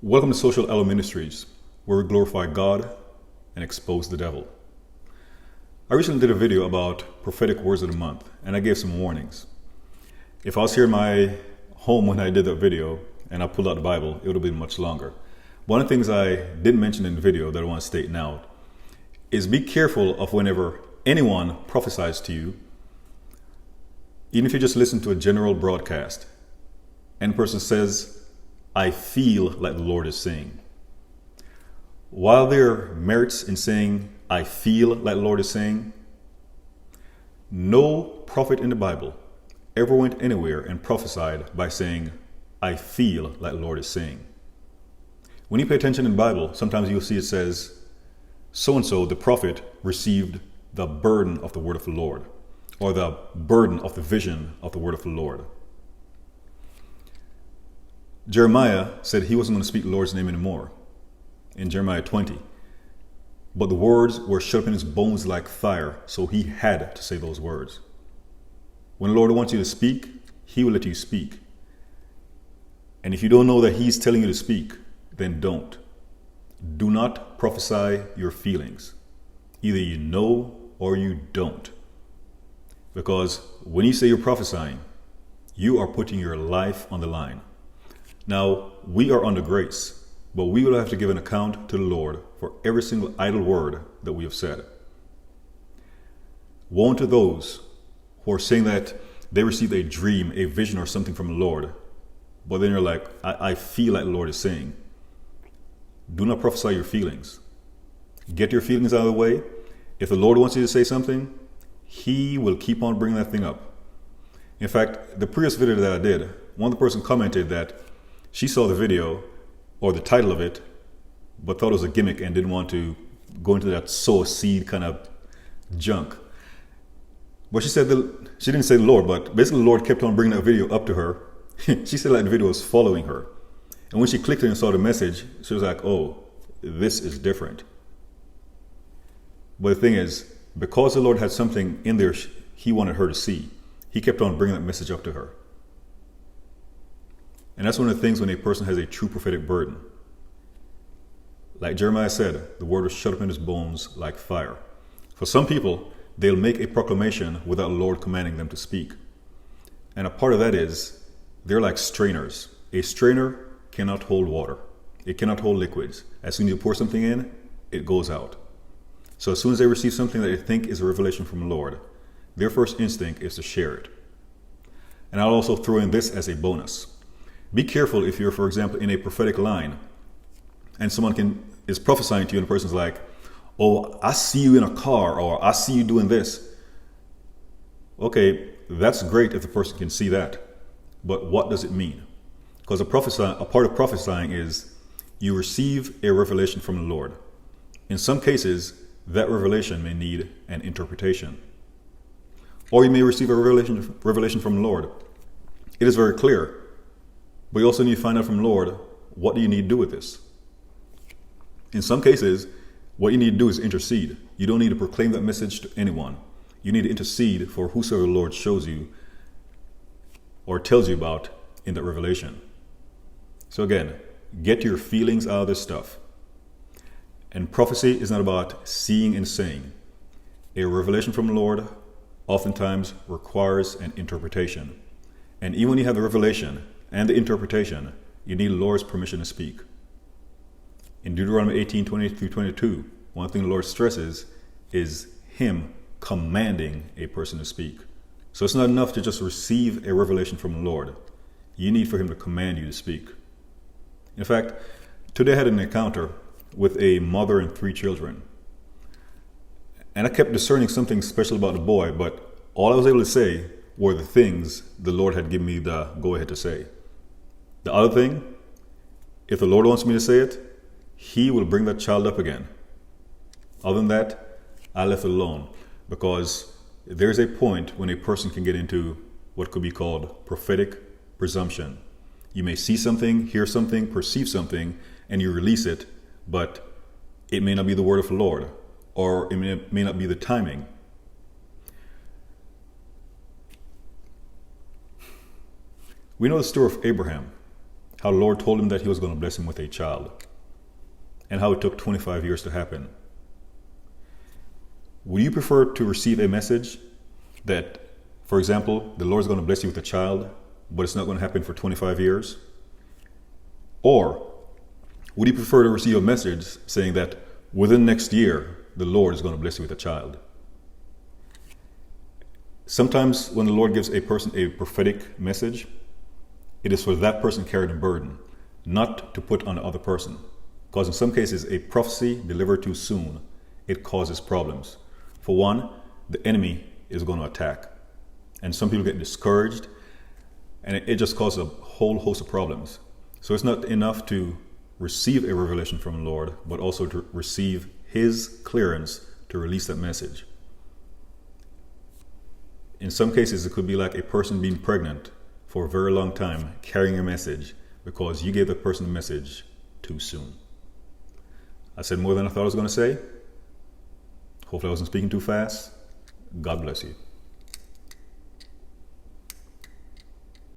Welcome to Social Elo Ministries, where we glorify God and expose the devil. I recently did a video about prophetic words of the month, and I gave some warnings. If I was here in my home when I did that video and I pulled out the Bible, it would have been much longer. One of the things I didn't mention in the video that I want to state now is be careful of whenever anyone prophesies to you, even if you just listen to a general broadcast, and the person says, I feel like the Lord is saying. While there are merits in saying, I feel like the Lord is saying, no prophet in the Bible ever went anywhere and prophesied by saying, I feel like the Lord is saying. When you pay attention in the Bible, sometimes you'll see it says, so-and-so, the prophet, received the burden of the word of the Lord, or the burden of the vision of the word of the Lord. Jeremiah said he wasn't going to speak the Lord's name anymore in Jeremiah 20. But the words were shut up in his bones like fire, so he had to say those words. When the Lord wants you to speak, he will let you speak. And if you don't know that he's telling you to speak, then don't. Do not prophesy your feelings. Either you know or you don't. Because when you say you're prophesying, you are putting your life on the line. Now, we are under grace, but we will have to give an account to the Lord for every single idle word that we have said. Woe to those who are saying that they received a dream, a vision, or something from the Lord, but then you're like, I feel like the Lord is saying. Do not prophesy your feelings. Get your feelings out of the way. If the Lord wants you to say something, he will keep on bringing that thing up. In fact, the previous video that I did, one of the person commented that she saw the video or the title of it, but thought it was a gimmick and didn't want to go into that sow a seed kind of junk. But she said she didn't say the Lord, but basically the Lord kept on bringing that video up to her. She said like the video was following her. And when she clicked it and saw the message, she was like, oh, this is different. But the thing is, because the Lord had something in there he wanted her to see, he kept on bringing that message up to her. And that's one of the things when a person has a true prophetic burden. Like Jeremiah said, the word was shut up in his bones like fire. For some people, they'll make a proclamation without the Lord commanding them to speak. And a part of that is, they're like strainers. A strainer cannot hold water. It cannot hold liquids. As soon as you pour something in, it goes out. So as soon as they receive something that they think is a revelation from the Lord, their first instinct is to share it. And I'll also throw in this as a bonus. Be careful if you're, for example, in a prophetic line and someone is prophesying to you and the person's like, oh, I see you in a car, or I see you doing this. Okay, that's great if the person can see that. But what does it mean? Because a part of prophesying is you receive a revelation from the Lord. In some cases, that revelation may need an interpretation. Or you may receive a revelation from the Lord. It is very clear. But you also need to find out from the Lord, what do you need to do with this? In some cases, what you need to do is intercede. You don't need to proclaim that message to anyone. You need to intercede for whosoever the Lord shows you or tells you about in that revelation. So again, get your feelings out of this stuff. And prophecy is not about seeing and saying. A revelation from the Lord oftentimes requires an interpretation. And even when you have the revelation and the interpretation, you need the Lord's permission to speak. In Deuteronomy 18:20-22, one thing the Lord stresses is him commanding a person to speak. So it's not enough to just receive a revelation from the Lord. You need for him to command you to speak. In fact, today I had an encounter with a mother and 3 children. And I kept discerning something special about the boy, but all I was able to say were the things the Lord had given me the go-ahead to say. The other thing, if the Lord wants me to say it, he will bring that child up again. Other than that, I left it alone, because there's a point when a person can get into what could be called prophetic presumption. You may see something, hear something, perceive something, and you release it, but it may not be the word of the Lord, or it may not be the timing. We know the story of Abraham. how the Lord told him that he was going to bless him with a child, and how it took 25 years to happen. Would you prefer to receive a message that, for example, the Lord's going to bless you with a child, but it's not going to happen for 25 years? Or would you prefer to receive a message saying that within next year, the Lord is going to bless you with a child? Sometimes when the Lord gives a person a prophetic message, it is for that person carrying the burden, not to put on the other person. Because in some cases, a prophecy delivered too soon, it causes problems. For one, the enemy is going to attack. And some people get discouraged, and it just causes a whole host of problems. So it's not enough to receive a revelation from the Lord, but also to receive his clearance to release that message. In some cases, it could be like a person being pregnant for a very long time, carrying a message because you gave the person the message too soon. I said more than I thought I was going to say. Hopefully I wasn't speaking too fast. God bless you.